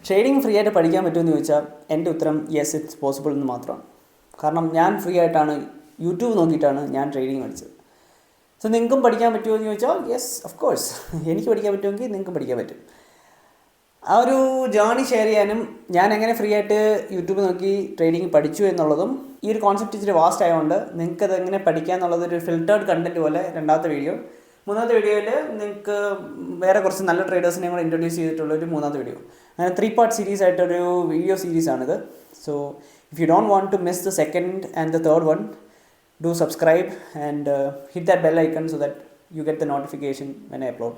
Trading free ആയിട്ട് പഠിക്കാൻ പറ്റുമെന്ന് ചോദിച്ചാൽ എൻ്റെ ഉത്തരം യെസ് ഇറ്റ്സ് പോസിബിൾ എന്ന് മാത്രമാണ്. കാരണം ഞാൻ ഫ്രീ ആയിട്ടാണ് യൂട്യൂബ് നോക്കിയിട്ടാണ് ഞാൻ ട്രേഡിംഗ് പഠിച്ചത്. സോ നിങ്ങൾക്കും പഠിക്കാൻ പറ്റുമോ എന്ന് ചോദിച്ചാൽ യെസ് ഓഫ് കോഴ്സ്, എനിക്ക് പഠിക്കാൻ പറ്റുമെങ്കിൽ നിങ്ങൾക്കും പഠിക്കാൻ പറ്റും. ആ ഒരു ജേർണി ഷെയർ ചെയ്യാനും ഞാൻ എങ്ങനെ ഫ്രീ ആയിട്ട് യൂട്യൂബ് നോക്കി ട്രേഡിംഗ് പഠിച്ചു എന്നുള്ളതും ഈ ഒരു കോൺസെപ്റ്റ് ഇച്ചിരി വാസ്റ്റ് ആയതുകൊണ്ട് നിങ്ങൾക്കത് എങ്ങനെ പഠിക്കുക എന്നുള്ളതൊരു ഫിൽറ്റേർഡ് കണ്ടൻറ്റ് പോലെ രണ്ടാമത്തെ വീഡിയോ. മൂന്നാമത്തെ വീഡിയോയിൽ നിങ്ങൾക്ക് വേറെ കുറച്ച് നല്ല ട്രേഡേഴ്സിനെ കൂടെ ഇൻട്രൊഡ്യൂസ് ചെയ്തിട്ടുള്ളൊരു മൂന്നാമത്തെ വീഡിയോ. അങ്ങനെ 3 പാർട്ട് സീരീസ് ആയിട്ടൊരു വീഡിയോ സീരീസാണിത്. So if you don't want to miss the second and the third one, do subscribe and hit that bell icon so that you get the notification when I upload.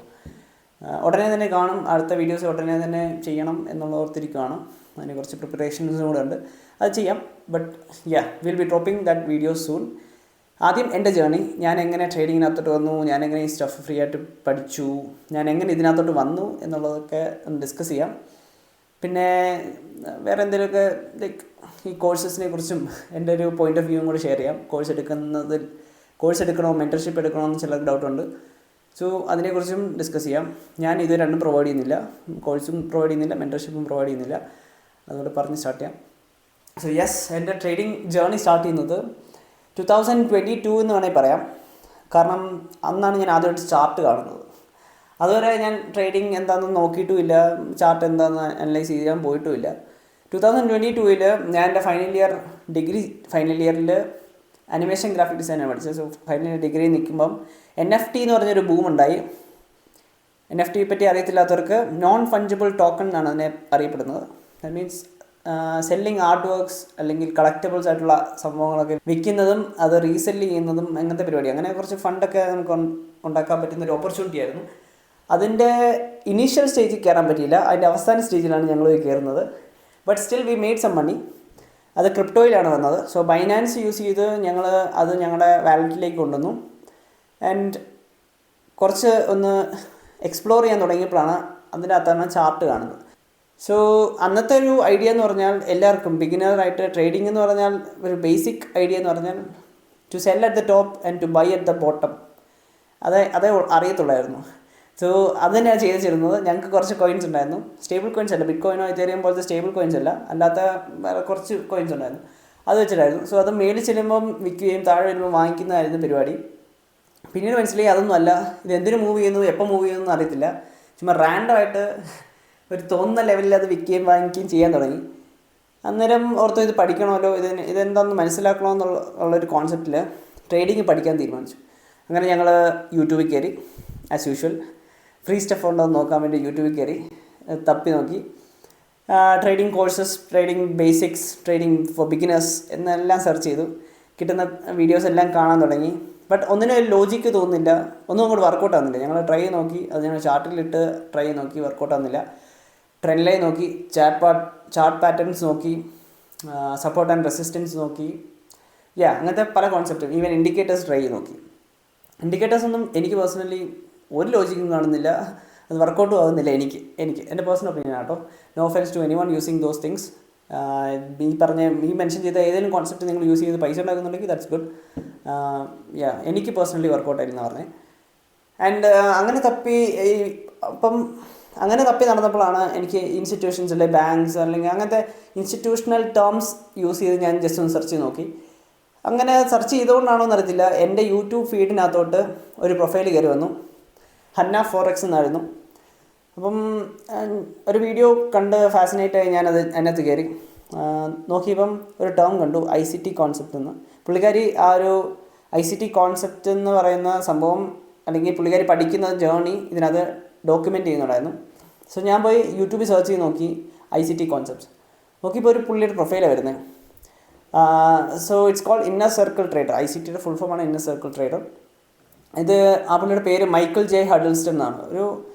ഉടനെ തന്നെ കാണും, അടുത്ത videos ഉടനെ തന്നെ ചെയ്യണം എന്നുള്ള ഓർത്തിരിക്കുകയാണ്. അതിന് കുറച്ച് പ്രിപ്പറേഷൻസും കൂടെ ഉണ്ട്, അത് ചെയ്യാം. But will be dropping that video soon. ആദ്യം എൻ്റെ ജേർണി, ഞാൻ എങ്ങനെ ട്രേഡിങ്ങിനകത്തോട്ട് വന്നു, ഞാൻ എങ്ങനെ ഈ സ്റ്റഫ് ഫ്രീ ആയിട്ട് പഠിച്ചു, ഞാൻ എങ്ങനെ ഇതിനകത്തോട്ട് വന്നു എന്നുള്ളതൊക്കെ ഒന്ന് ഡിസ്കസ് ചെയ്യാം. പിന്നെ വേറെ എന്തെങ്കിലുമൊക്കെ ലൈക്ക് ഈ കോഴ്സസിനെ കുറിച്ചും എൻ്റെ ഒരു പോയിൻ്റ് ഓഫ് വ്യൂവും കൂടി ഷെയർ ചെയ്യാം. കോഴ്സ് എടുക്കണോ മെൻറ്റർഷിപ്പ് എടുക്കണോ എന്ന് ചിലർക്ക് ഡൗട്ടുണ്ട്. സോ അതിനെക്കുറിച്ചും ഡിസ്കസ് ചെയ്യാം. ഞാൻ ഇത് രണ്ടും പ്രൊവൈഡ് ചെയ്യുന്നില്ല, കോഴ്സും പ്രൊവൈഡ് ചെയ്യുന്നില്ല, മെൻറ്റർഷിപ്പും പ്രൊവൈഡ് ചെയ്യുന്നില്ല. അതുകൊണ്ട് പറഞ്ഞ് സ്റ്റാർട്ട് ചെയ്യാം. സോ യെസ്, എൻ്റെ ട്രേഡിംഗ് ജേർണി സ്റ്റാർട്ട് ചെയ്യുന്നത് 2022 എന്ന് വേണമെങ്കിൽ പറയാം. കാരണം അന്നാണ് ഞാൻ ആദ്യമായിട്ട് ചാർട്ട് കാണുന്നത്. അതുവരെ ഞാൻ ട്രേഡിംഗ് എന്താണെന്ന് നോക്കിയിട്ടുമില്ല, ചാർട്ട് എന്താണെന്ന് അനലൈസ് ചെയ്യാൻ പോയിട്ടുമില്ല. 2022 ഞാൻ എൻ്റെ ഡിഗ്രി ഫൈനൽ ഇയറിൽ അനിമേഷൻ ഗ്രാഫിക് ഡിസൈനാണ് പഠിച്ചത്. സോ ഫൈനൽ ഇയർ ഡിഗ്രി നിൽക്കുമ്പം NFT എന്ന് പറഞ്ഞൊരു ബൂം ഉണ്ടായി. NFT പറ്റി അറിയത്തില്ലാത്തവർക്ക് നോൺ ഫഞ്ചിബിൾ ടോക്കൺ എന്നാണ് അതിനെ അറിയപ്പെടുന്നത്. That means selling art works അല്ലെങ്കിൽ കളക്റ്റബിൾസ് ആയിട്ടുള്ള സംഭവങ്ങളൊക്കെ വിൽക്കുന്നതും അത് റീസെല്ല് ചെയ്യുന്നതും അങ്ങനത്തെ പരിപാടി. അങ്ങനെ കുറച്ച് ഫണ്ടൊക്കെ നമുക്ക് ഉണ്ടാക്കാൻ പറ്റുന്നൊരു ഓപ്പർച്യൂണിറ്റി ആയിരുന്നു. അതിൻ്റെ ഇനീഷ്യൽ സ്റ്റേജിൽ കയറാൻ പറ്റിയില്ല, അതിൻ്റെ അവസാന സ്റ്റേജിലാണ് ഞങ്ങൾ കയറുന്നത്. But still we made some money. അത് ക്രിപ്റ്റോയിലാണ് വന്നത്. സോ ബൈനാൻസ് യൂസ് ചെയ്ത് ഞങ്ങൾ അത് ഞങ്ങളുടെ വാലറ്റിലേക്ക് കൊണ്ടുവന്നു. ആൻഡ് കുറച്ച് ഒന്ന് എക്സ്പ്ലോർ ചെയ്യാൻ തുടങ്ങിയപ്പോഴാണ് അതിൻ്റെ അകത്താണ് ചാർട്ട് കാണുന്നത്. സോ അന്നത്തെ ഒരു ഐഡിയ എന്ന് പറഞ്ഞാൽ എല്ലാവർക്കും ബിഗിനറായിട്ട് ട്രേഡിംഗ് എന്ന് പറഞ്ഞാൽ ഒരു ബേസിക് ഐഡിയ എന്ന് പറഞ്ഞാൽ to sell at the top and to buy at the bottom, അതേ അറിയത്തുള്ളായിരുന്നു. സോ അത് തന്നെയാണ് ചെയ്തിരുന്നത്. ഞങ്ങൾക്ക് കുറച്ച് കോയിൻസ് ഉണ്ടായിരുന്നു, സ്റ്റേബിൾ കോയിൻസ് അല്ല, ബിറ്റ് കോയിനോ ഇതേറിയം പോലത്തെ സ്റ്റേബിൾ കോയിൻസ് അല്ല, അല്ലാത്ത വേറെ കുറച്ച് കോയിൻസ് ഉണ്ടായിരുന്നു, അത് വെച്ചിട്ടായിരുന്നു. സോ അത് മേളിൽ ചെല്ലുമ്പം വിൽക്കുകയും താഴെ വരുമ്പോൾ വാങ്ങിക്കുന്നതായിരുന്നു പരിപാടി. പിന്നീട് മനസ്സിലായി അതൊന്നും അല്ല, ഇത് എന്തിനു മൂവ് ചെയ്യുന്നു, എപ്പോൾ മൂവ് ചെയ്യുന്നു അറിയത്തില്ല, ചുമ്മാ റാൻഡമായിട്ട് ഒരു തോന്നുന്ന ലെവലിൽ അത് വിൽക്കുകയും വാങ്ങിക്കുകയും ചെയ്യാൻ തുടങ്ങി. അന്നേരം ഓർത്തോ ഇത് പഠിക്കണമല്ലോ, ഇതെന്താണെന്ന് മനസ്സിലാക്കണമെന്നുള്ളൊരു കോൺസെപ്റ്റിൽ ട്രേഡിങ് പഠിക്കാൻ തീരുമാനിച്ചു. അങ്ങനെ ഞങ്ങൾ യൂട്യൂബിൽ കയറി. ആസ് യൂഷ്വൽ ഫ്രീ സ്റ്റഫ് ഉണ്ടോ എന്ന് നോക്കാൻ വേണ്ടി യൂട്യൂബിൽ കയറി തപ്പി നോക്കി. Trading courses, trading basics, trading for beginners എന്നെല്ലാം സെർച്ച് ചെയ്തു. കിട്ടുന്ന വീഡിയോസ് എല്ലാം കാണാൻ തുടങ്ങി. ബട്ട് ഒന്നിനും ഒരു ലോജിക്ക് തോന്നുന്നില്ല, ഒന്നും അങ്ങോട്ട് വർക്കൗട്ട് ആകുന്നില്ല. ഞങ്ങൾ ട്രൈ ചെയ്ത് നോക്കി, അത് ഞങ്ങൾ ചാർട്ടിലിട്ട് ട്രൈ ചെയ്ത് നോക്കി, വർക്കൗട്ട് ആകുന്നില്ല. ട്രെൻഡ് ലൈൻ നോക്കി, ചാർട്ട് പാറ്റേൺസ് നോക്കി, സപ്പോർട്ട് ആൻഡ് റെസിസ്റ്റൻസ് നോക്കി, അങ്ങനത്തെ പല കോൺസെപ്റ്റും, ഈവൻ ഇൻഡിക്കേറ്റേഴ്സ് ട്രൈ ചെയ്ത് നോക്കി. ഇൻഡിക്കേറ്റേഴ്സ് ഒന്നും എനിക്ക് പേഴ്സണലി ഒരു ലോജിക്കും കാണുന്നില്ല, അത് വർക്കൗട്ടും ആകുന്നില്ല. എനിക്ക് എൻ്റെ പേഴ്സണൽ ഒപ്പീനിയൻ ആട്ടോ. No offense to anyone using those things. ഈ മെൻഷൻ ചെയ്ത ഏതെങ്കിലും കോൺസെപ്റ്റ് നിങ്ങൾ യൂസ് ചെയ്ത് പൈസ ഉണ്ടാക്കുന്നുണ്ടെങ്കിൽ ദാറ്റ്സ് ഗുഡ്. എനിക്ക് പേഴ്സണലി വർക്കൗട്ടായിരുന്നു പറഞ്ഞത്. ആൻഡ് അങ്ങനെ തപ്പി നടന്നപ്പോഴാണ് എനിക്ക് ഇൻസ്റ്റിറ്റ്യൂഷൻസിലെ ബാങ്ക്സ് അല്ലെങ്കിൽ അങ്ങനത്തെ ഇൻസ്റ്റിറ്റ്യൂഷണൽ ടേംസ് യൂസ് ചെയ്ത് ഞാൻ ജസ്റ്റ് ഒന്ന് സെർച്ച് ചെയ്ത് നോക്കി. അങ്ങനെ സെർച്ച് ചെയ്തുകൊണ്ടാണോ എന്നറിയത്തില്ല, എൻ്റെ യൂട്യൂബ് ഫീഡിനകത്തോട്ട് ഒരു പ്രൊഫൈൽ കയറി വന്നു. ഹന്ന ഫോറക്സ് എന്നായിരുന്നു. അപ്പം ഒരു വീഡിയോ കണ്ട് ഫാസിനേറ്റായി ഞാനത് അതിനകത്ത് കയറി നോക്കിയപ്പം ഒരു ടേം കണ്ടു, ICT കോൺസെപ്റ്റ് എന്ന്. പുള്ളിക്കാരി ആ ഒരു ICT കോൺസെപ്റ്റ് എന്ന് പറയുന്ന സംഭവം അല്ലെങ്കിൽ പുള്ളിക്കാരി പഠിക്കുന്ന ജേർണി ഇതിനകത്ത് ഡോക്യുമെൻ്റ് ചെയ്യുന്നുണ്ടായിരുന്നു. സോ ഞാൻ പോയി യൂട്യൂബിൽ സെർച്ച് ചെയ്ത് നോക്കി ICT കോൺസെപ്റ്റ്സ്. നോക്കിയപ്പോൾ ഒരു പുള്ളിയുടെ പ്രൊഫൈലാണ് വരുന്നത്. So it's called inner circle trader. ICTയുടെ ഫുൾ ഫോമാണ് ഇന്നർ സർക്കിൾ ട്രേഡർ. ഇത് ആ പുള്ളിയുടെ പേര് മൈക്കിൾ ജെ ഹഡിൽസ്റ്റൺ എന്നാണ്.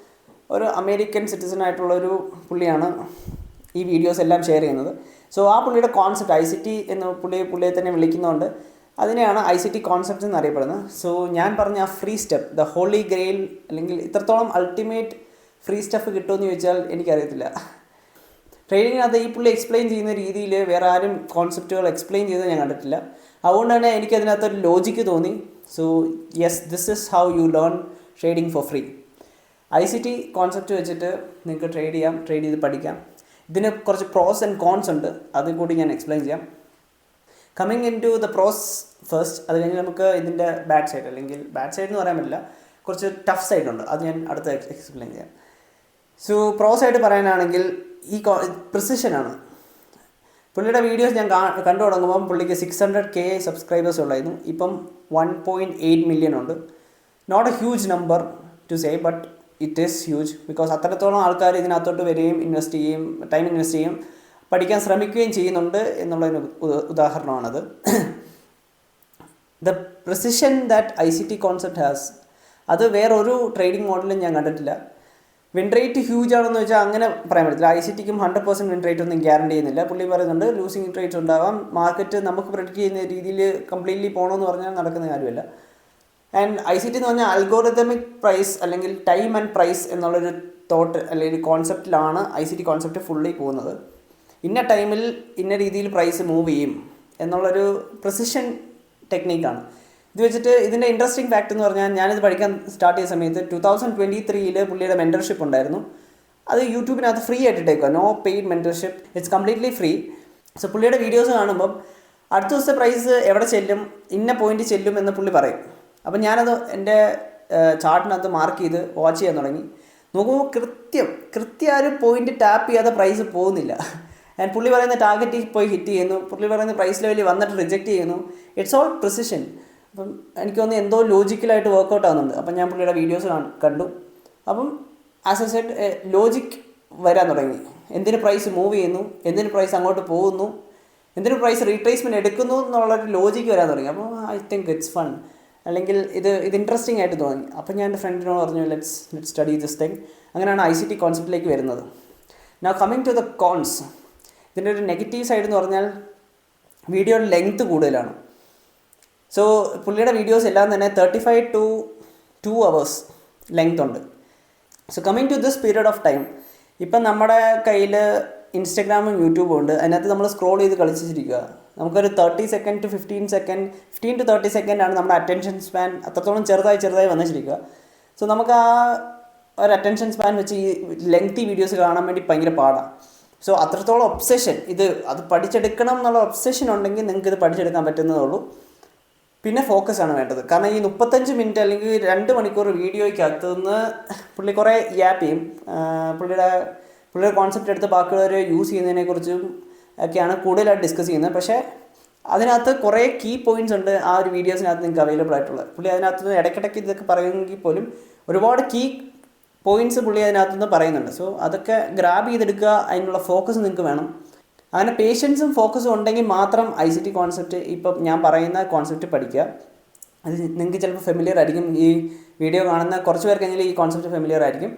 ഒരു അമേരിക്കൻ സിറ്റിസൺ ആയിട്ടുള്ളൊരു പുള്ളിയാണ് ഈ വീഡിയോസ് എല്ലാം ഷെയർ ചെയ്യുന്നത്. സോ ആ പുള്ളിയുടെ കോൺസെപ്റ്റ് ICT എന്ന് പുള്ളിയെ തന്നെ വിളിക്കുന്നതുകൊണ്ട് അതിനെയാണ് ICT കോൺസെപ്റ്റ് എന്നറിയപ്പെടുന്നത്. സോ ഞാൻ പറഞ്ഞ ആ free step, the holy grail, അല്ലെങ്കിൽ ഇത്രത്തോളം അൾട്ടിമേറ്റ് ഫ്രീ സ്റ്റെപ്പ് കിട്ടുമെന്ന് ചോദിച്ചാൽ എനിക്കറിയത്തില്ല. ട്രേഡിങ്ങിനകത്ത് ഈ പുള്ളി എക്സ്പ്ലെയിൻ ചെയ്യുന്ന രീതിയിൽ വേറെ ആരും കോൺസെപ്റ്റുകൾ എക്സ്പ്ലെയിൻ ചെയ്ത് ഞാൻ കണ്ടിട്ടില്ല. അതുകൊണ്ട് തന്നെ എനിക്കതിനകത്തൊരു ലോജിക്ക് തോന്നി. So yes, this is how you learn trading four free. ICT concept വെച്ചിട്ട് നിങ്ങൾക്ക് ട്രേഡ് ചെയ്ത് പഠിക്കാം. ഇതിന് കുറച്ച് പ്രോസ് ആൻഡ് കോൺസ് ഉണ്ട്, അത് കൂടി ഞാൻ എക്സ്പ്ലെയിൻ ചെയ്യാം. Coming in to the pros first, അത് കഴിഞ്ഞ് നമുക്ക് ഇതിൻ്റെ ബാഡ് സൈഡ്, അല്ലെങ്കിൽ ബാഡ് സൈഡ് എന്ന് പറയാൻ പറ്റില്ല, കുറച്ച് ടഫ് സൈഡുണ്ട്, അത് ഞാൻ അടുത്ത എക്സ്പ്ലെയിൻ ചെയ്യാം. സോ പ്രോസ് ആയിട്ട് പറയാനാണെങ്കിൽ ഈ പ്രിസിഷനാണ്. പുള്ളിയുടെ വീഡിയോസ് ഞാൻ കണ്ടു തുടങ്ങുമ്പം പുള്ളിക്ക് 600K സബ്സ്ക്രൈബേഴ്സ് ഉള്ളായിരുന്നു. ഇപ്പം 1.8 million ഉണ്ട്. Not a huge number to say, but it is huge, because അത്രത്തോളം ആൾക്കാർ ഇതിനകത്തോട്ട് വരികയും ഇൻവെസ്റ്റ് ചെയ്യും, ടൈം ഇൻവെസ്റ്റ് ചെയ്യും, പഠിക്കാൻ ശ്രമിക്കുകയും ചെയ്യുന്നുണ്ട് എന്നുള്ളതിന് ഉദാഹരണമാണത്. The precision that ICT concept has, അത് വേറൊരു ട്രേഡിംഗ് മോഡലും ഞാൻ കണ്ടിട്ടില്ല. വിൻ റേറ്റ് ഹ്യൂജ് ആണെന്ന് വെച്ചാൽ അങ്ങനെ പറയാൻ പറ്റില്ല. ICTക്കും 100% വിൻ റേറ്റ് ഒന്നും ഗ്യാരണ്ടി ചെയ്യുന്നില്ല. പുള്ളി പറയുന്നുണ്ട് ലൂസിങ് റേറ്റ്സ് ഉണ്ടാവാം, മാർക്കറ്റ് നമുക്ക് പ്രെഡിക്റ്റ് ചെയ്യുന്ന രീതിയിൽ കംപ്ലീറ്റ്ലി പോകണമെന്ന് പറഞ്ഞാൽ നടക്കുന്ന കാര്യമല്ല. ആൻഡ് ICT എന്ന് പറഞ്ഞാൽ അൽഗോറിതമിക് പ്രൈസ് അല്ലെങ്കിൽ ടൈം ആൻഡ് പ്രൈസ് എന്നുള്ളൊരു തോട്ട് അല്ലെങ്കിൽ കോൺസെപ്റ്റിലാണ് ICT കോൺസെപ്റ്റ് ഫുള്ളി പോകുന്നത്. ഇന്ന ടൈമിൽ ഇന്ന രീതിയിൽ പ്രൈസ് മൂവ് ചെയ്യും എന്നുള്ളൊരു പ്രിസിഷൻ ടെക്നീക്കാണ്. ഇത് വെച്ചിട്ട് ഇതിൻ്റെ ഇൻട്രസ്റ്റിംഗ് ഫാക്റ്റ് എന്ന് പറഞ്ഞാൽ, ഞാനിത് പഠിക്കാൻ സ്റ്റാർട്ട് ചെയ്ത സമയത്ത് 2023 പുള്ളിയുടെ മെൻറ്റർഷിപ്പ് ഉണ്ടായിരുന്നു. അത് യൂട്യൂബിനകത്ത് ഫ്രീ ആയിട്ട് ഇട്ടേക്കുക, no paid mentorship, it's completely free. So പുള്ളിയുടെ വീഡിയോസ് കാണുമ്പം അടുത്ത ദിവസത്തെ പ്രൈസ് എവിടെ ചെല്ലും, ഇന്ന പോയിന്റ് ചെല്ലും എന്ന് പുള്ളി പറയും. അപ്പം ഞാനത് എൻ്റെ ചാർട്ടിനകത്ത് മാർക്ക് ചെയ്ത് വാച്ച് ചെയ്യാൻ തുടങ്ങി. നോക്കുമ്പോൾ കൃത്യം ഒരു പോയിന്റ് ടാപ്പ് ചെയ്യാതെ പ്രൈസ് പോകുന്നില്ല. ആൻഡ് പുള്ളി പറയുന്ന ടാർഗറ്റിൽ പോയി ഹിറ്റ് ചെയ്യുന്നു, പുള്ളി പറയുന്ന പ്രൈസ് ലെവലിൽ വന്നിട്ട് റിജക്റ്റ് ചെയ്യുന്നു. It's all precision. അപ്പം എനിക്ക് തോന്നുന്നു എന്തോ ലോജിക്കലായിട്ട് വർക്കൗട്ട് ആകുന്നുണ്ട്. അപ്പം ഞാൻ പുള്ളിയുടെ വീഡിയോസ് കണ്ടു. അപ്പം ആസ് എ സെഡ് ലോജിക് വരാൻ തുടങ്ങി. എന്തിന് പ്രൈസ് മൂവ് ചെയ്യുന്നു, എന്തിന് പ്രൈസ് അങ്ങോട്ട് പോകുന്നു, എന്തിന് പ്രൈസ് റീട്രേസ്മെൻറ്റ് എടുക്കുന്നു എന്നുള്ളൊരു ലോജിക്ക് വരാൻ തുടങ്ങി. അപ്പോൾ ഐ തിങ്ക് ഇറ്റ്സ് ഫൺ, അല്ലെങ്കിൽ ഇത് ഇൻട്രസ്റ്റിംഗ് ആയിട്ട് തോന്നി. അപ്പം ഞാൻ എൻ്റെ ഫ്രണ്ടിനോട് പറഞ്ഞു ലെറ്റ്സ് സ്റ്റഡി ദിസ് തിങ്. അങ്ങനെയാണ് ICT കോൺസെപ്റ്റിലേക്ക് വരുന്നത്. Now coming to the cons, ഇതിൻ്റെ ഒരു നെഗറ്റീവ് സൈഡ് എന്ന് പറഞ്ഞാൽ വീഡിയോയുടെ ലെങ്ത്ത് കൂടുതലാണ്. സോ പുള്ളിയുടെ വീഡിയോസ് എല്ലാം തന്നെ 35 to 2 hours ലെങ്ത് ഉണ്ട്. So coming to this period of time, ഇപ്പം നമ്മുടെ കയ്യിൽ ഇൻസ്റ്റഗ്രാമും യൂട്യൂബും ഉണ്ട്. അതിനകത്ത് നമ്മൾ സ്ക്രോൾ ചെയ്ത് കളിച്ചിരിക്കുക. നമുക്കൊരു 30 സെക്കൻഡ് ടു 15 to 30 സെക്കൻഡാണ് നമ്മുടെ അറ്റൻഷൻ സ്പാൻ. അത്രത്തോളം ചെറുതായി വന്നിരിക്കുക. സോ നമുക്ക് ആ ഒരു അറ്റൻഷൻ സ്പാൻ വെച്ച് ഈ ലെങ്തി വീഡിയോസ് കാണാൻ വേണ്ടി ഭയങ്കര പാടാണ്. സോ അത്രത്തോളം ഒബ്സെഷൻ, അത് പഠിച്ചെടുക്കണം എന്നുള്ള ഒബ്സെഷൻ ഉണ്ടെങ്കിൽ നിങ്ങൾക്ക് ഇത് പഠിച്ചെടുക്കാൻ പറ്റുന്നതേ ഉള്ളൂ. പിന്നെ ഫോക്കസാണ് വേണ്ടത്. കാരണം ഈ 35 മിനിറ്റ് അല്ലെങ്കിൽ 2 മണിക്കൂർ വീഡിയോയ്ക്കകത്ത് നിന്ന് പുള്ളി കുറേ യാപ്പ് ചെയ്യും. പുള്ളിയുടെ കോൺസെപ്റ്റ് എടുത്ത് ബാക്കിയുള്ളവർ യൂസ് ചെയ്യുന്നതിനെക്കുറിച്ചും ഒക്കെയാണ് കൂടുതലായിട്ട് ഡിസ്കസ് ചെയ്യുന്നത്. പക്ഷേ അതിനകത്ത് കുറേ കീ പോയിൻറ്റ്സ് ഉണ്ട് ആ ഒരു വീഡിയോസിനകത്ത് നിങ്ങൾക്ക് അവൈലബിൾ ആയിട്ടുള്ളത്. പുള്ളി അതിനകത്ത് ഇടയ്ക്കിടയ്ക്ക് ഇതൊക്കെ പറയുമെങ്കിൽ പോലും ഒരുപാട് കീ പോയിൻറ്റ്സ് പുള്ളി അതിനകത്തുനിന്ന് പറയുന്നുണ്ട്. സോ അതൊക്കെ ഗ്രാബ് ചെയ്തെടുക്കുക, അതിനുള്ള ഫോക്കസ് നിങ്ങൾക്ക് വേണം. അങ്ങനെ പേഷ്യൻസും ഫോക്കസും ഉണ്ടെങ്കിൽ മാത്രം ICT കോൺസെപ്റ്റ്, ഇപ്പം ഞാൻ പറയുന്ന കോൺസെപ്റ്റ് പഠിക്കുക. അത് നിങ്ങൾക്ക് ചിലപ്പോൾ ഫെമിലിയർ ആയിരിക്കും. ഈ വീഡിയോ കാണുന്ന കുറച്ച് പേർക്കെങ്കിലും ഈ കോൺസെപ്റ്റ് ഫെമിലിയർ ആയിരിക്കും.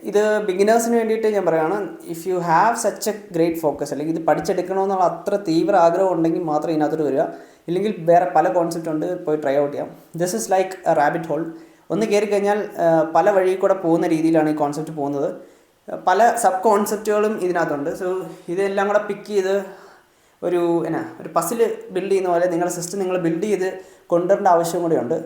ഇത് ബിഗിനേഴ്സിന് വേണ്ടിയിട്ട് ഞാൻ പറയുകയാണ്. If you have such A great focus, അല്ലെങ്കിൽ ഇത് പഠിച്ചെടുക്കണമെന്നുള്ള അത്ര തീവ്ര ആഗ്രഹം ഉണ്ടെങ്കിൽ മാത്രം ഇതിനകത്തോട്ട് വരിക. ഇല്ലെങ്കിൽ വേറെ പല കോൺസെപ്റ്റ് ഉണ്ട്, പോയി ട്രൈ ഔട്ട് ചെയ്യാം. This is like a rabbit hole. ഒന്ന് കയറി കഴിഞ്ഞാൽ പല വഴി കൂടെ പോകുന്ന രീതിയിലാണ് ഈ കോൺസെപ്റ്റ് പോകുന്നത്. പല സബ് കോൺസെപ്റ്റുകളും ഇതിനകത്തുണ്ട്. സോ ഇതെല്ലാം കൂടെ പിക്ക് ചെയ്ത് ഒരു പസിൽ ബിൽഡ് ചെയ്യുന്ന പോലെ നിങ്ങളുടെ സിസ്റ്റം നിങ്ങൾ ബിൽഡ് ചെയ്ത് കൊണ്ടുവരേണ്ട ആവശ്യം കൂടെയുണ്ട്.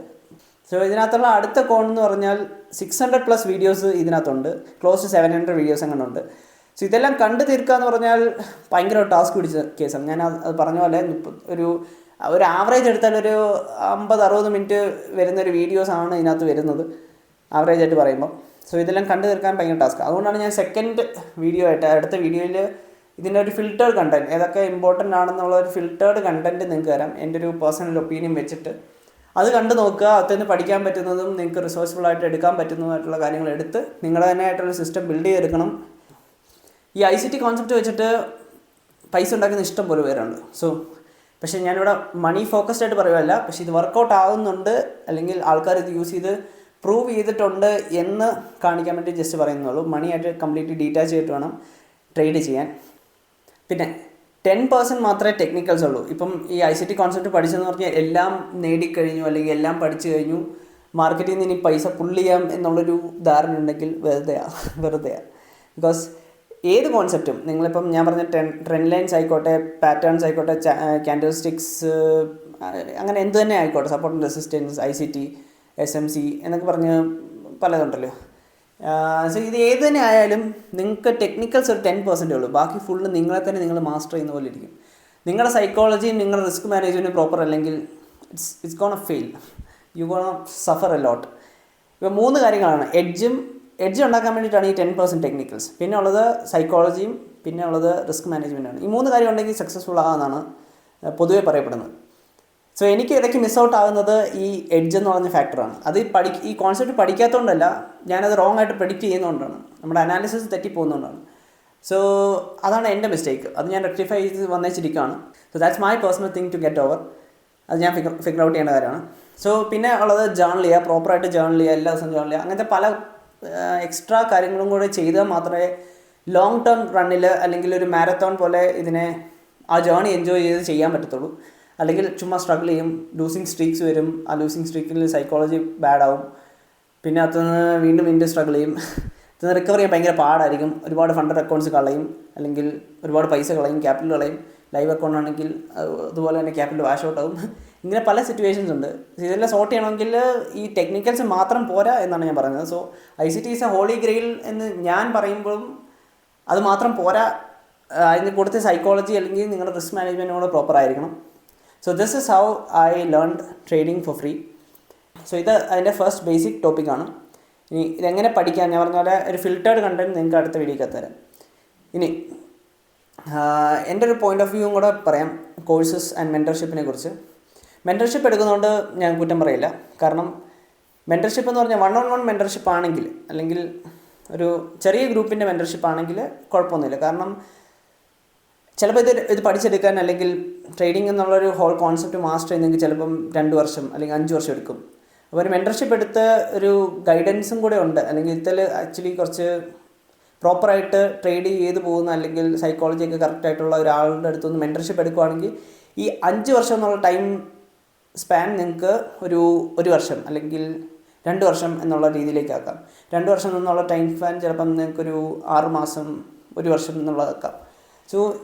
സോ ഇതിനകത്തുള്ള അടുത്ത കോൺ എന്ന് പറഞ്ഞാൽ 600+ വീഡിയോസ് ഇതിനകത്തുണ്ട്. ക്ലോസ് ടു 700 വീഡിയോസ് അങ്ങനെ ഉണ്ട്. സോ ഇതെല്ലാം കണ്ടു തീർക്കുക എന്ന് പറഞ്ഞാൽ ഭയങ്കര ടാസ്ക് പിടിച്ച കേസാണ്. ഞാൻ അത് പറഞ്ഞ പോലെ ഒരു ആവറേജ് എടുത്താൽ ഒരു 50-60 മിനിറ്റ് വരുന്നൊരു വീഡിയോസാണ് ഇതിനകത്ത് വരുന്നത്, ആവറേജ് ആയിട്ട് പറയുമ്പോൾ. സോ ഇതെല്ലാം കണ്ടു തീർക്കാൻ ഭയങ്കര ടാസ്ക്. അതുകൊണ്ടാണ് ഞാൻ സെക്കൻഡ് വീഡിയോ ആയിട്ട് അടുത്ത വീഡിയോയിൽ ഇതിൻ്റെ ഒരു ഫിൽറ്റേർഡ് കണ്ടൻറ്റ്, ഏതൊക്കെ ഇമ്പോർട്ടൻ്റ് ആണെന്നുള്ള ഒരു ഫിൽറ്റേർഡ് കണ്ടൻറ്റ് നിങ്ങൾക്ക് തരാം, എൻ്റെ ഒരു പേഴ്സണൽ ഒപ്പീനിയൻ വെച്ചിട്ട്. അത് കണ്ടു നോക്കുക. അതിൽ പഠിക്കാൻ പറ്റുന്നതും നിങ്ങൾക്ക് റിസോഴ്സ്ഫുള്ളായിട്ട് എടുക്കാൻ പറ്റുന്നതുമായിട്ടുള്ള കാര്യങ്ങൾ എടുത്ത് നിങ്ങളുടെ തന്നെ ആയിട്ടുള്ള സിസ്റ്റം ബിൽഡ് ചെയ്തെടുക്കണം. ഈ ICT കോൺസെപ്റ്റ് വെച്ചിട്ട് പൈസ ഉണ്ടാക്കുന്ന ഇഷ്ടം പോലെ പേരുണ്ട്. പക്ഷേ ഞാനിവിടെ മണി ഫോക്കസ്ഡ് ആയിട്ട് പറയുകയല്ല, പക്ഷേ ഇത് വർക്കൗട്ട് ആകുന്നുണ്ട്, അല്ലെങ്കിൽ ആൾക്കാർ ഇത് യൂസ് ചെയ്ത് പ്രൂവ് ചെയ്തിട്ടുണ്ട് എന്ന് കാണിക്കാൻ വേണ്ടി ജസ്റ്റ് പറയുന്നുള്ളൂ. മണിയായിട്ട് കംപ്ലീറ്റ്ലി ഡീറ്റാച്ച് ചെയ്തിട്ട് വേണം ട്രേഡ് ചെയ്യാൻ. പിന്നെ 10% മാത്രമേ ടെക്നിക്കൽസ് ഉള്ളൂ. ഇപ്പം ഈ ICT കോൺസെപ്റ്റ് പഠിച്ചെന്ന് പറഞ്ഞാൽ എല്ലാം നേടിക്കഴിഞ്ഞു, അല്ലെങ്കിൽ എല്ലാം പഠിച്ചു കഴിഞ്ഞു, മാർക്കറ്റിൽ നിന്ന് ഇനി പൈസ പുള്ള് ചെയ്യാം എന്നുള്ളൊരു ധാരണ ഉണ്ടെങ്കിൽ വെറുതെയാണ്. ബിക്കോസ് ഏത് കോൺസെപ്റ്റും നിങ്ങളിപ്പം ഞാൻ പറഞ്ഞ ട്രെൻഡ് ലൈൻസ് ആയിക്കോട്ടെ, പാറ്റേൺസ് ആയിക്കോട്ടെ, ക്യാൻഡിൽ സ്റ്റിക്സ്, അങ്ങനെ എന്ത് തന്നെ ആയിക്കോട്ടെ, support and resistance, ICT, SMC എന്നൊക്കെ പറഞ്ഞ് പലതുണ്ടല്ലോ. സോ ഇത് ഏത് തന്നെ ആയാലും നിങ്ങൾക്ക് ടെക്നിക്കൽസ് ഒരു 10% ഉള്ളൂ. ബാക്കി ഫുള്ള് നിങ്ങളെ തന്നെ നിങ്ങൾ മാസ്റ്റർ ചെയ്യുന്ന പോലെ ഇരിക്കും. നിങ്ങളുടെ സൈക്കോളജിയും നിങ്ങളുടെ റിസ്ക് മാനേജ്മെൻറ്റും പ്രോപ്പർ അല്ലെങ്കിൽ it's gonna fail, U gonna suffer a lot. ഇപ്പോൾ 3 കാര്യങ്ങളാണ്. എഡ്ജ് ഉണ്ടാക്കാൻ വേണ്ടിയിട്ടാണ് ഈ 10% ടെക്നിക്കൽസ്, പിന്നെ ഉള്ളത് സൈക്കോളജിയും, പിന്നെ ഉള്ളത് റിസ്ക് മാനേജ്മെൻറ്റാണ്. ഈ 3 കാര്യം ഉണ്ടെങ്കിൽ സക്സസ്ഫുൾ ആകാമെന്നാണ് പൊതുവെ പറയപ്പെടുന്നത്. സോ എനിക്ക് ഇടയ്ക്ക് മിസ് ഔട്ട് ആകുന്നത് ഈ എഡ്ജ് എന്ന് പറഞ്ഞ ഫാക്ടറാണ്. അത് ഈ കോൺസെപ്റ്റ് പഠിക്കാത്തതുകൊണ്ടല്ല, ഞാനത് റോങ് ആയിട്ട് പ്രെഡിക്റ്റ് ചെയ്യുന്നതുകൊണ്ടാണ്, നമ്മുടെ അനാലിസിസ് തെറ്റിപ്പോകുന്നതുകൊണ്ടാണ്. സോ അതാണ് എൻ്റെ മിസ്റ്റേക്ക്. അത് ഞാൻ റെക്ടിഫൈ ചെയ്ത് വന്നേച്ചിരിക്കുകയാണ്. So that's my personal thing to get over. അത് ഞാൻ ഫിഗർ ഔട്ട് ചെയ്യേണ്ട കാര്യമാണ്. സോ പിന്നെ ഉള്ളത് ജേർണൽ ചെയ്യുക, പ്രോപ്പറായിട്ട് ജേർണൽ ചെയ്യുക, എല്ലാ ദിവസവും ജേർണൽ ചെയ്യുക. അങ്ങനത്തെ പല എക്സ്ട്രാ കാര്യങ്ങളും കൂടെ ചെയ്താൽ മാത്രമേ ലോങ് ടേം റണ്ണിൽ അല്ലെങ്കിൽ ഒരു മാരത്തോൺ പോലെ ഇതിനെ ആ ജേർണി എൻജോയ് ചെയ്ത് ചെയ്യാൻ പറ്റത്തുള്ളൂ. അല്ലെങ്കിൽ ചുമ്മാ സ്ട്രഗിൾ ചെയ്യും, ലൂസിങ് സ്ട്രീക്സ് വരും. ആ ലൂസിങ് സ്ട്രീക്കിൽ സൈക്കോളജി ബാഡാവും. പിന്നെ അതിന് വീണ്ടും സ്ട്രഗിൾ ചെയ്യും. ഇതിന് റിക്കവർ ചെയ്യാൻ ഭയങ്കര പാടായിരിക്കും. ഒരുപാട് ഫണ്ട് അക്കൗണ്ട്സ് കളയും, അല്ലെങ്കിൽ ഒരുപാട് പൈസ കളയും, ക്യാപിറ്റൽ കളയും. ലൈവ് അക്കൗണ്ട് ആണെങ്കിൽ അതുപോലെ തന്നെ ക്യാപിറ്റൽ വാഷ് ഔട്ട് ആവും. ഇങ്ങനെ പല സിറ്റുവേഷൻസ് ഉണ്ട്. ഇതെല്ലാം സോർട്ട് ചെയ്യണമെങ്കിൽ ഈ ടെക്നിക്കൽസ് മാത്രം പോരാ എന്നാണ് ഞാൻ പറയുന്നത്. So ICT is a holy grail എന്ന് ഞാൻ പറയുമ്പോഴും അത് മാത്രം പോരാ. അതിന് കൊടുത്ത സൈക്കോളജി അല്ലെങ്കിൽ നിങ്ങളുടെ റിസ്ക് മാനേജ്മെൻറ്റിനോട് പ്രോപ്പർ ആയിരിക്കണം. So this is how I learned trading four free. So ഇത് അതിൻ്റെ ഫസ്റ്റ് ബേസിക് ടോപ്പിക്കാണ്. ഇനി ഇതെങ്ങനെ പഠിക്കാം, ഞാൻ പറഞ്ഞ പോലെ ഒരു ഫിൽറ്റേർഡ് കണ്ടൻറ്റ് നിങ്ങൾക്ക് അടുത്ത വീഡിയോക്ക് തരാം. ഇനി എൻ്റെ ഒരു പോയിൻ്റ് ഓഫ് വ്യൂവും കൂടെ പറയാം കോഴ്സസ് ആൻഡ് മെൻറ്റർഷിപ്പിനെ കുറിച്ച്. മെൻറ്റർഷിപ്പ് എടുക്കുന്നതുകൊണ്ട് ഞാൻ കുറ്റം പറയില്ല. കാരണം മെൻറ്റർഷിപ്പ് എന്ന് പറഞ്ഞാൽ 1-on-1 മെൻറ്റർഷിപ്പ് ആണെങ്കിൽ, അല്ലെങ്കിൽ ഒരു ചെറിയ ഗ്രൂപ്പിൻ്റെ മെൻറ്റർഷിപ്പ് ആണെങ്കിൽ കുഴപ്പമൊന്നുമില്ല. കാരണം ചിലപ്പോൾ ഇത് പഠിച്ചെടുക്കാൻ, അല്ലെങ്കിൽ ട്രേഡിംഗ് എന്നുള്ളൊരു ഹോൾ കോൺസെപ്റ്റ് മാസ്റ്റർ ചെയ്യുന്നെങ്കിൽ ചിലപ്പം 2 വർഷം അല്ലെങ്കിൽ 5 വർഷം എടുക്കും. അപ്പോൾ ഒരു മെൻറ്റർഷിപ്പ് എടുത്ത് ഒരു ഗൈഡൻസും കൂടെ ഉണ്ട്, അല്ലെങ്കിൽ ഇതിൽ ആക്ച്വലി കുറച്ച് പ്രോപ്പറായിട്ട് ട്രേഡ് ചെയ്ത് പോകുന്ന, അല്ലെങ്കിൽ സൈക്കോളജിയൊക്കെ കറക്റ്റായിട്ടുള്ള ഒരാളുടെ അടുത്തുനിന്ന് മെൻറ്റർഷിപ്പ് എടുക്കുകയാണെങ്കിൽ ഈ 5 വർഷം എന്നുള്ള ടൈം സ്പാൻ നിങ്ങൾക്ക് ഒരു വർഷം അല്ലെങ്കിൽ 2 വർഷം എന്നുള്ള രീതിയിലേക്ക് ആക്കാം. 2 വർഷം എന്നുള്ള ടൈം സ്പാൻ ചിലപ്പം നിങ്ങൾക്കൊരു 6 മാസം, 1 വർഷം എന്നുള്ളതാക്കാം. സോ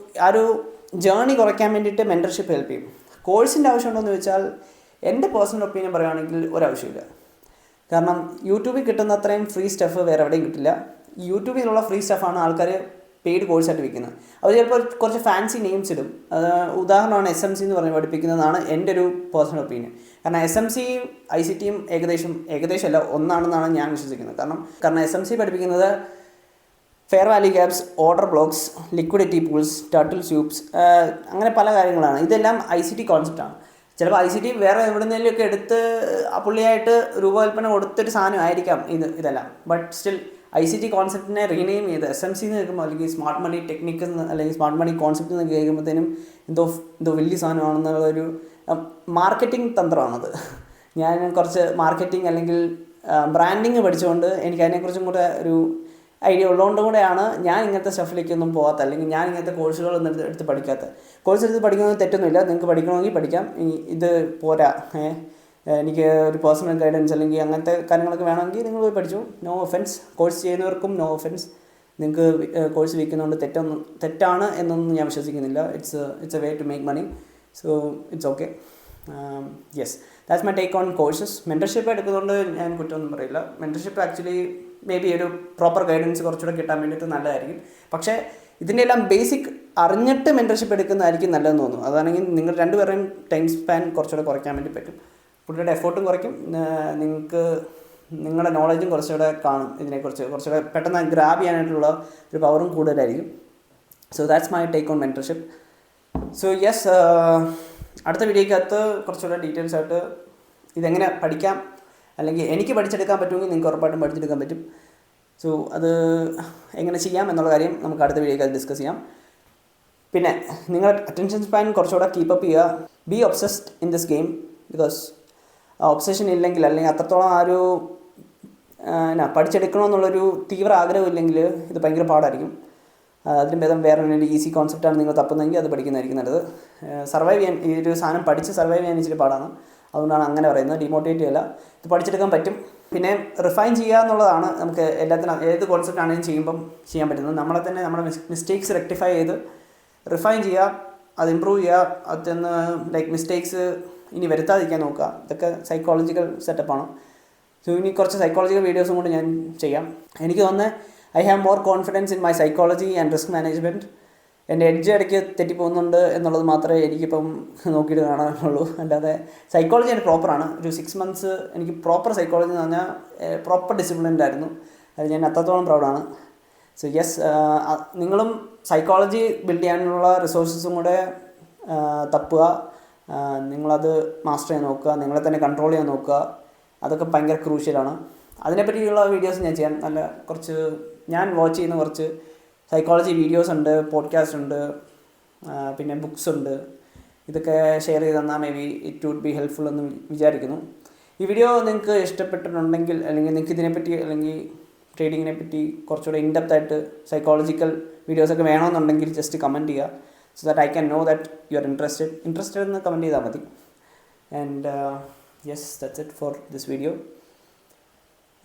ആ ഒരു ജേർണി കുറയ്ക്കാൻ വേണ്ടിയിട്ട് മെൻറ്റർഷിപ്പ് ഹെൽപ്പ് ചെയ്യും. കോഴ്സിൻ്റെ ആവശ്യമുണ്ടോയെന്ന് ചോദിച്ചാൽ എൻ്റെ പേഴ്സണൽ ഒപ്പീനിയൻ പറയുകയാണെങ്കിൽ ഒരാവശ്യമില്ല. കാരണം യൂട്യൂബിൽ കിട്ടുന്ന അത്രയും ഫ്രീ സ്റ്റഫ് വേറെ എവിടെയും കിട്ടില്ല. യൂട്യൂബിലുള്ള ഫ്രീ സ്റ്റഫാണ് ആൾക്കാർ പെയ്ഡ് കോഴ്സായിട്ട് വിൽക്കുന്നത്. അവർ ചിലപ്പോൾ കുറച്ച് ഫാൻസി നെയിംസ് ഇടും. ഉദാഹരണമാണ് SMC എന്ന് പറഞ്ഞ് പഠിപ്പിക്കുന്നതാണ് എൻ്റെ ഒരു പേഴ്സണൽ ഒപ്പീനിയൻ. കാരണം SMC ICTയും ഏകദേശമല്ല ഒന്നാണെന്നാണ് ഞാൻ വിശ്വസിക്കുന്നത്. കാരണം SMC പഠിപ്പിക്കുന്നത് fair value gaps, order blocks, liquidity pools, turtle soups, അങ്ങനെ പല കാര്യങ്ങളാണ്. ഇതെല്ലാം ICT കോൺസെപ്റ്റാണ്. ചിലപ്പോൾ ICT വേറെ എവിടെന്നെങ്കിലുമൊക്കെ എടുത്ത് ആ പുള്ളിയായിട്ട് രൂപകൽപ്പന കൊടുത്തൊരു സാധനം ആയിരിക്കാം ഇതെല്ലാം. ബട്ട് സ്റ്റിൽ ICT കോൺസെപ്റ്റിനെ റീനെയിം ചെയ്ത് SMC എന്ന് കേൾക്കുമ്പോൾ, അല്ലെങ്കിൽ സ്മാർട്ട് മണി ടെക്നിക്ക് അല്ലെങ്കിൽ സ്മാർട്ട് മണി കോൺസെപ്റ്റ് എന്ന് കേൾക്കുമ്പോഴത്തേനും എന്തോ വലിയ സാധനമാണെന്നുള്ളൊരു മാർക്കറ്റിംഗ് തന്ത്രമാണത്. ഞാൻ കുറച്ച് മാർക്കറ്റിംഗ് അല്ലെങ്കിൽ ബ്രാൻഡിങ് പഠിച്ചുകൊണ്ട് എനിക്ക് അതിനെക്കുറിച്ചും കൂടെ ഒരു ഐഡിയ ഉള്ളതുകൊണ്ട് കൂടെയാണ് ഞാൻ ഇങ്ങനത്തെ സ്റ്റഫിലേക്കൊന്നും പോകാത്ത, അല്ലെങ്കിൽ ഞാൻ ഇങ്ങനത്തെ കോഴ്സുകളൊന്നും എടുത്ത് പഠിക്കാത്ത. കോഴ്സ് എടുത്ത് പഠിക്കുന്നത് തെറ്റൊന്നുമില്ല, നിങ്ങൾക്ക് പഠിക്കണമെങ്കിൽ പഠിക്കാം. ഇത് പോരാ, എനിക്ക് ഒരു പേഴ്സണൽ ഗൈഡൻസ് അല്ലെങ്കിൽ അങ്ങനത്തെ കാര്യങ്ങളൊക്കെ വേണമെങ്കിൽ നിങ്ങൾ പോയി പഠിച്ചു. No offence. കോഴ്സ് ചെയ്യുന്നവർക്കും നോ ഒഫൻസ്. നിങ്ങൾക്ക് കോഴ്സ് വിൽക്കുന്നതുകൊണ്ട് തെറ്റാണ് എന്നൊന്നും ഞാൻ വിശ്വസിക്കുന്നില്ല. It's a way to make money. So it's okay. Yes, that's my take on courses. Mentorship എടുക്കുന്നതുകൊണ്ട് ഞാൻ കുറ്റമൊന്നും പറയില്ല. മെൻറ്റർഷിപ്പ് ആക്ച്വലി മേ ബി ഒരു പ്രോപ്പർ ഗൈഡൻസ് കുറച്ചുകൂടെ കിട്ടാൻ വേണ്ടിയിട്ട് നല്ലതായിരിക്കും. പക്ഷേ ഇതിൻ്റെ എല്ലാം ബേസിക് അറിഞ്ഞിട്ട് മെൻറ്റർഷിപ്പ് എടുക്കുന്നതായിരിക്കും നല്ലതെന്ന് തോന്നുന്നു. അതാണെങ്കിൽ നിങ്ങൾ രണ്ടുപേരുടെയും ടൈം സ്പാൻ കുറച്ചുകൂടെ കുറയ്ക്കാൻ വേണ്ടി പറ്റും. പുള്ളിയുടെ എഫേർട്ടും കുറയ്ക്കും, നിങ്ങൾക്ക് നിങ്ങളുടെ നോളജും കുറച്ചുകൂടെ കാണും. ഇതിനെക്കുറിച്ച് കുറച്ചുകൂടെ പെട്ടെന്ന് ഗ്രാബ് ചെയ്യാനായിട്ടുള്ള ഒരു പവറും കൂടുതലായിരിക്കും. So that's my take on mentorship. So yes, അടുത്ത വീഡിയോക്കകത്ത് കുറച്ചുകൂടെ ഡീറ്റെയിൽസ് ആയിട്ട് ഇതെങ്ങനെ പഠിക്കാം, അല്ലെങ്കിൽ എനിക്ക് പഠിച്ചെടുക്കാൻ പറ്റുമെങ്കിൽ നിങ്ങൾക്ക് ഉറപ്പായിട്ടും പഠിച്ചെടുക്കാൻ പറ്റും. സോ അത് എങ്ങനെ ചെയ്യാം എന്നുള്ള കാര്യം നമുക്ക് അടുത്ത വീഡിയോക്കകത്ത് ഡിസ്കസ് ചെയ്യാം. പിന്നെ നിങ്ങളുടെ അറ്റൻഷൻ സ്പാൻ കുറച്ചുകൂടെ കീപ്പപ്പ് ചെയ്യുക. B obsessed in this game. Because obsession ഇല്ലെങ്കിൽ, അല്ലെങ്കിൽ അത്രത്തോളം ആ ഒരു പഠിച്ചെടുക്കണമെന്നുള്ളൊരു തീവ്ര ആഗ്രഹമില്ലെങ്കിൽ ഇത് ഭയങ്കര പാടായിരിക്കും. അതിന് ഭേദം വേറെ ഒരു ഈസി കോൺസെപ്റ്റാണ് നിങ്ങൾ തപ്പുന്നതെങ്കിൽ അത് പഠിക്കുന്നതായിരിക്കും നല്ലത്. സർവൈവ് ചെയ്യാൻ, ഈ ഒരു സാധനം പഠിച്ച് സർവൈവ് ചെയ്യാൻ ഇച്ചിരി പാടാണ്. അതുകൊണ്ടാണ് അങ്ങനെ പറയുന്നത്. ഡിമോട്ടിവേറ്റ് ചെയ്യില്ല, ഇത് പഠിച്ചെടുക്കാൻ പറ്റും. പിന്നെ റിഫൈൻ ചെയ്യുക എന്നുള്ളതാണ് നമുക്ക് എല്ലാത്തിനും, ഏത് കോൺസെപ്റ്റ് ആണെങ്കിലും ചെയ്യുമ്പം ചെയ്യാൻ പറ്റുന്നത്. നമ്മളെ തന്നെ നമ്മുടെ മിസ്റ്റേക്സ് റെക്ടിഫൈ ചെയ്ത് റിഫൈൻ ചെയ്യുക, അത് ഇമ്പ്രൂവ് ചെയ്യുക. അതിന്ന് മിസ്റ്റേക്സ് ഇനി വരുത്താതിരിക്കാൻ നോക്കുക. ഇതൊക്കെ സൈക്കോളജിക്കൽ സെറ്റപ്പാണ്. സോ ഇനി കുറച്ച് സൈക്കോളജിക്കൽ വീഡിയോസും കൂടി ഞാൻ ചെയ്യാം. എനിക്ക് തോന്നുന്നത് I have more confidence in my psychology and risk management. എൻ്റെ എഡ്ജ് ഇടയ്ക്ക് തെറ്റിപ്പോകുന്നുണ്ട് എന്നുള്ളത് മാത്രമേ എനിക്കിപ്പം നോക്കിയിട്ട് കാണാനുള്ളൂ. അല്ലാതെ സൈക്കോളജി എനിക്ക് പ്രോപ്പറാണ്. ഒരു 6 months എനിക്ക് പ്രോപ്പർ സൈക്കോളജി എന്ന് പറഞ്ഞാൽ പ്രോപ്പർ ഡിസിപ്ലിൻഡ് ആയിരുന്നു. അത് ഞാൻ അത്രത്തോളം പ്രൗഡാണ്. സോ യെസ്, നിങ്ങളും സൈക്കോളജി ബിൽഡ് ചെയ്യാനുള്ള റിസോഴ്സസും കൂടെ തപ്പുക. നിങ്ങളത് മാസ്റ്റർ ചെയ്യാൻ നോക്കുക, നിങ്ങളെ തന്നെ കൺട്രോൾ ചെയ്യാൻ നോക്കുക. അതൊക്കെ ഭയങ്കര ക്രൂഷ്യലാണ്. അതിനെപ്പറ്റിയുള്ള വീഡിയോസ് ഞാൻ ചെയ്യാം. നല്ല കുറച്ച് ഞാൻ വാച്ച് ചെയ്യുന്ന കുറച്ച് സൈക്കോളജി വീഡിയോസ് ഉണ്ട്, പോഡ്കാസ്റ്റ് ഉണ്ട്, പിന്നെ ബുക്സ് ഉണ്ട്. ഇതൊക്കെ ഷെയർ ചെയ്ത് തന്നാൽ maybe it would be helpful എന്ന് വിചാരിക്കുന്നു. ഈ വീഡിയോ നിങ്ങൾക്ക് ഇഷ്ടപ്പെട്ടിട്ടുണ്ടെങ്കിൽ, അല്ലെങ്കിൽ നിങ്ങൾക്ക് ഇതിനെപ്പറ്റി അല്ലെങ്കിൽ ട്രേഡിങ്ങിനെ പറ്റി കുറച്ചുകൂടെ ഇൻഡെപ്ത് സൈക്കോളജിക്കൽ വീഡിയോസൊക്കെ വേണമെന്നുണ്ടെങ്കിൽ ജസ്റ്റ് കമൻറ്റ് ചെയ്യുക. So that I can know that you are interested എന്ന് കമൻറ്റ് ചെയ്താൽ മതി. And yes, that's it for this video.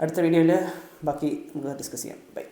അടുത്ത വീഡിയോയിൽ ബാക്കി നമുക്ക് ഡിസ്കസ് ചെയ്യാം. ബൈ.